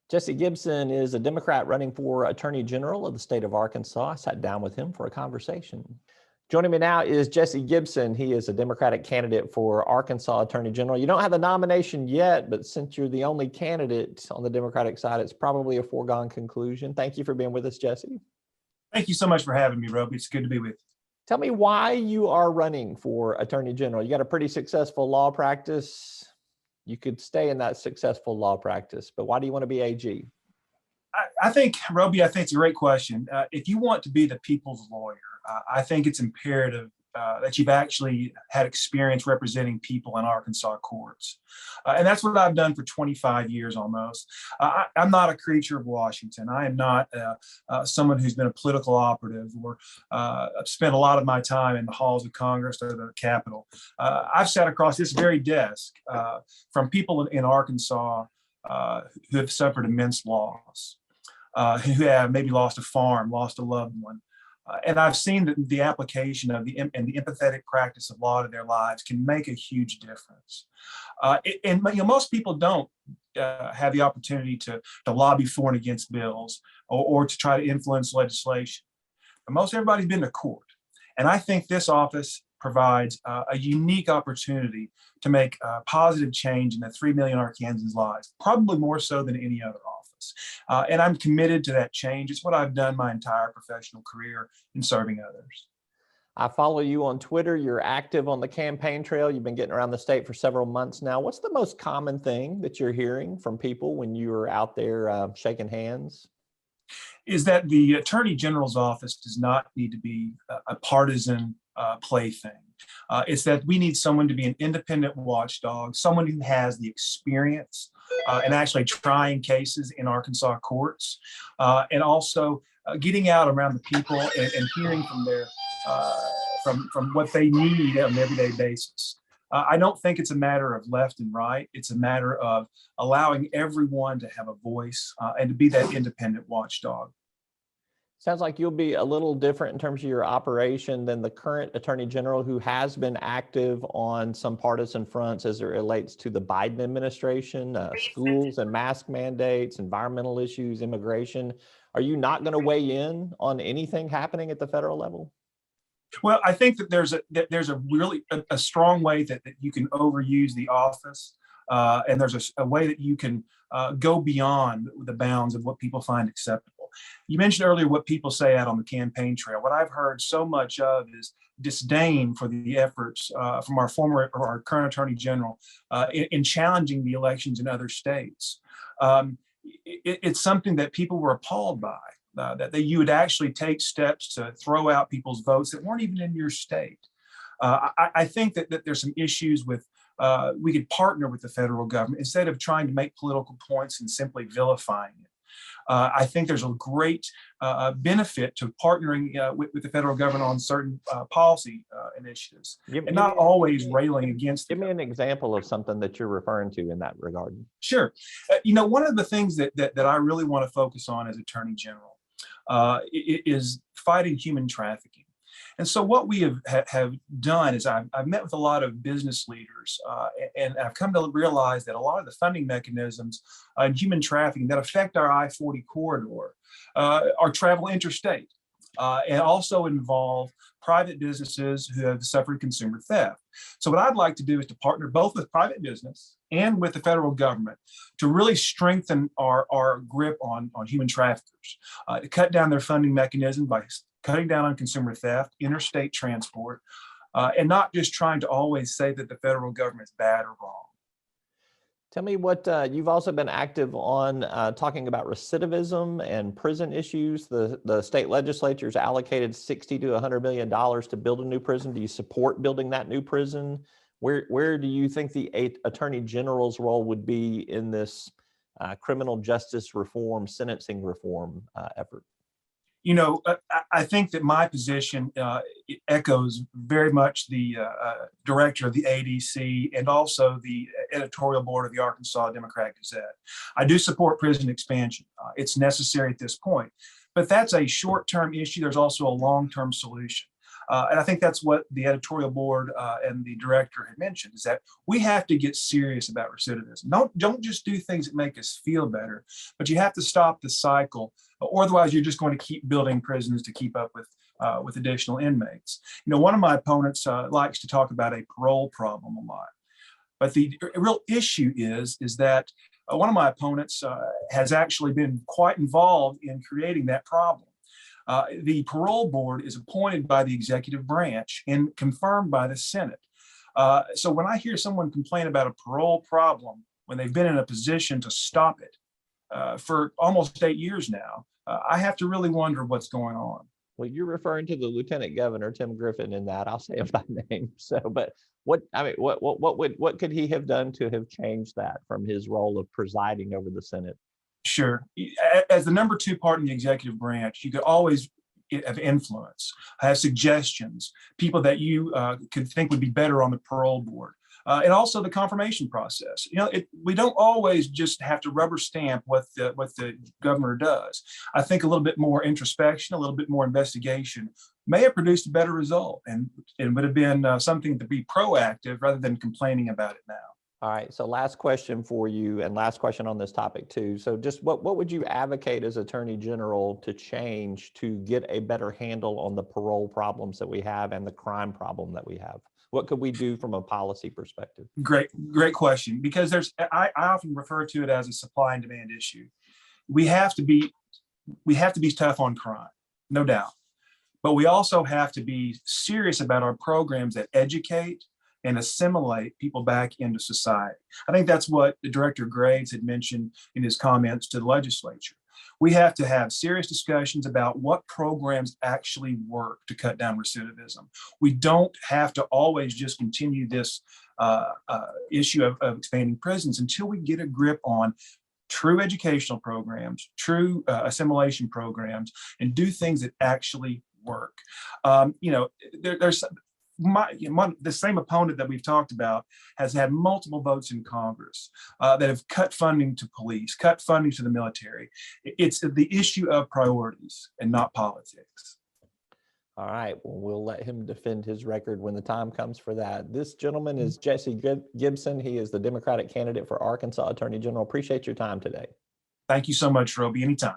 Jesse Gibson is a Democrat running for Attorney General of the state of Arkansas. I sat down with him for a conversation. Joining me now is Jesse Gibson. He is a Democratic candidate for Arkansas Attorney General. You don't have the nomination yet, but since you're the only candidate on the Democratic side, it's probably a foregone conclusion. Thank you for being with us, Jesse. Thank you so much for having me, Roby. It's good to be with you. Tell me why you are running for Attorney General. You got a pretty successful law practice. You could stay in that successful law practice, but why do you want to be AG? I think, Roby, it's a great question. If you want to be the people's lawyer, I think it's imperative that you've actually had experience representing people in Arkansas courts. And that's what I've done for 25 years almost. I'm not a creature of Washington. I am not someone who's been a political operative or spent a lot of my time in the halls of Congress or the Capitol. I've sat across this very desk from people in Arkansas who have suffered immense loss, who have maybe lost a farm, lost a loved one. And I've seen that the application of the empathetic practice of law to their lives can make a huge difference. And most people don't have the opportunity to lobby for and against bills or to try to influence legislation. But most everybody's been to court. And I think this office provides a unique opportunity to make positive change in the 3 million Arkansans' lives, probably more so than any other office. And I'm committed to that change. It's what I've done my entire professional career in serving others. I follow you on Twitter. You're active on the campaign trail. You've been getting around the state for several months now. What's the most common thing that you're hearing from people when you're out there shaking hands? Is that the Attorney General's office does not need to be a partisan plaything. It's that we need someone to be an independent watchdog, someone who has the experience and actually trying cases in Arkansas courts, and also getting out around the people and hearing from their from what they need on an everyday basis. I don't think it's a matter of left and right. It's a matter of allowing everyone to have a voice and to be that independent watchdog. Sounds like you'll be a little different in terms of your operation than the current Attorney General, who has been active on some partisan fronts as it relates to the Biden administration, schools and mask mandates, environmental issues, immigration. Are you not going to weigh in on anything happening at the federal level? Well, I think that there's a really a strong way that you can overuse the office, and there's a way that you can go beyond the bounds of what people find acceptable. You mentioned earlier what people say out on the campaign trail. What I've heard so much of is disdain for the efforts from our former or our current Attorney General in challenging the elections in other states. It's something that people were appalled by. That you would actually take steps to throw out people's votes that weren't even in your state. I think that there's some issues with, we could partner with the federal government instead of trying to make political points and simply vilifying it. I think there's a great benefit to partnering with the federal government on certain policy initiatives and not always railing against. Give me an example of something that you're referring to in that regard. Sure. One of the things that I really want to focus on as Attorney General is fighting human trafficking. And so what we have done is I've met with a lot of business leaders and I've come to realize that a lot of the funding mechanisms in human trafficking that affect our I-40 corridor are travel interstate and also involve private businesses who have suffered consumer theft. So what I'd like to do is to partner both with private business and with the federal government to really strengthen our grip on human traffickers, to cut down their funding mechanism by cutting down on consumer theft, interstate transport, and not just trying to always say that the federal government is bad or wrong. Tell me what, you've also been active on talking about recidivism and prison issues. The state legislature's allocated $60 to $100 million to build a new prison. Do you support building that new prison? Where do you think the Attorney General's role would be in this criminal justice reform, sentencing reform effort? I think that my position echoes very much the director of the ADC and also the editorial board of the Arkansas Democratic Gazette. I do support prison expansion. It's necessary at this point, but that's a short-term issue. There's also a long-term solution. And I think that's what the editorial board and the director had mentioned, is that we have to get serious about recidivism. Don't just do things that make us feel better, but you have to stop the cycle, or otherwise you're just going to keep building prisons to keep up with additional inmates. You know, one of my opponents likes to talk about a parole problem a lot. But the real issue is that one of my opponents has actually been quite involved in creating that problem. The parole board is appointed by the executive branch and confirmed by the Senate. So when I hear someone complain about a parole problem when they've been in a position to stop it for almost 8 years now, I have to really wonder what's going on. Well, you're referring to the Lieutenant Governor, Tim Griffin, in that. I'll say him by name. So, but what could he have done to have changed that from his role of presiding over the Senate? Sure. As the number 2 part in the executive branch, you could always have influence, have suggestions, people that you could think would be better on the parole board. And also the confirmation process. You know, we don't always just have to rubber stamp what the governor does. I think a little bit more introspection, a little bit more investigation may have produced a better result, and it would have been something to be proactive rather than complaining about it now. All right. So last question for you, and last question on this topic too. So just what would you advocate as Attorney General to change to get a better handle on the parole problems that we have and the crime problem that we have? What could we do from a policy perspective? Great question, because I often refer to it as a supply and demand issue. We have to be tough on crime, no doubt, but we also have to be serious about our programs that educate and assimilate people back into society. I think that's what the Director Graves had mentioned in his comments to the legislature. We have to have serious discussions about what programs actually work to cut down recidivism. We don't have to always just continue this issue of expanding prisons until we get a grip on true educational programs, true assimilation programs, and do things that actually work. You know, there's the same opponent that we've talked about has had multiple votes in Congress that have cut funding to police, cut funding to the military. It's the issue of priorities and not politics. All right. Well, we'll let him defend his record when the time comes for that. This gentleman is Jesse Gibson. He is the Democratic candidate for Arkansas Attorney General. Appreciate your time today. Thank you so much, Roby. Anytime.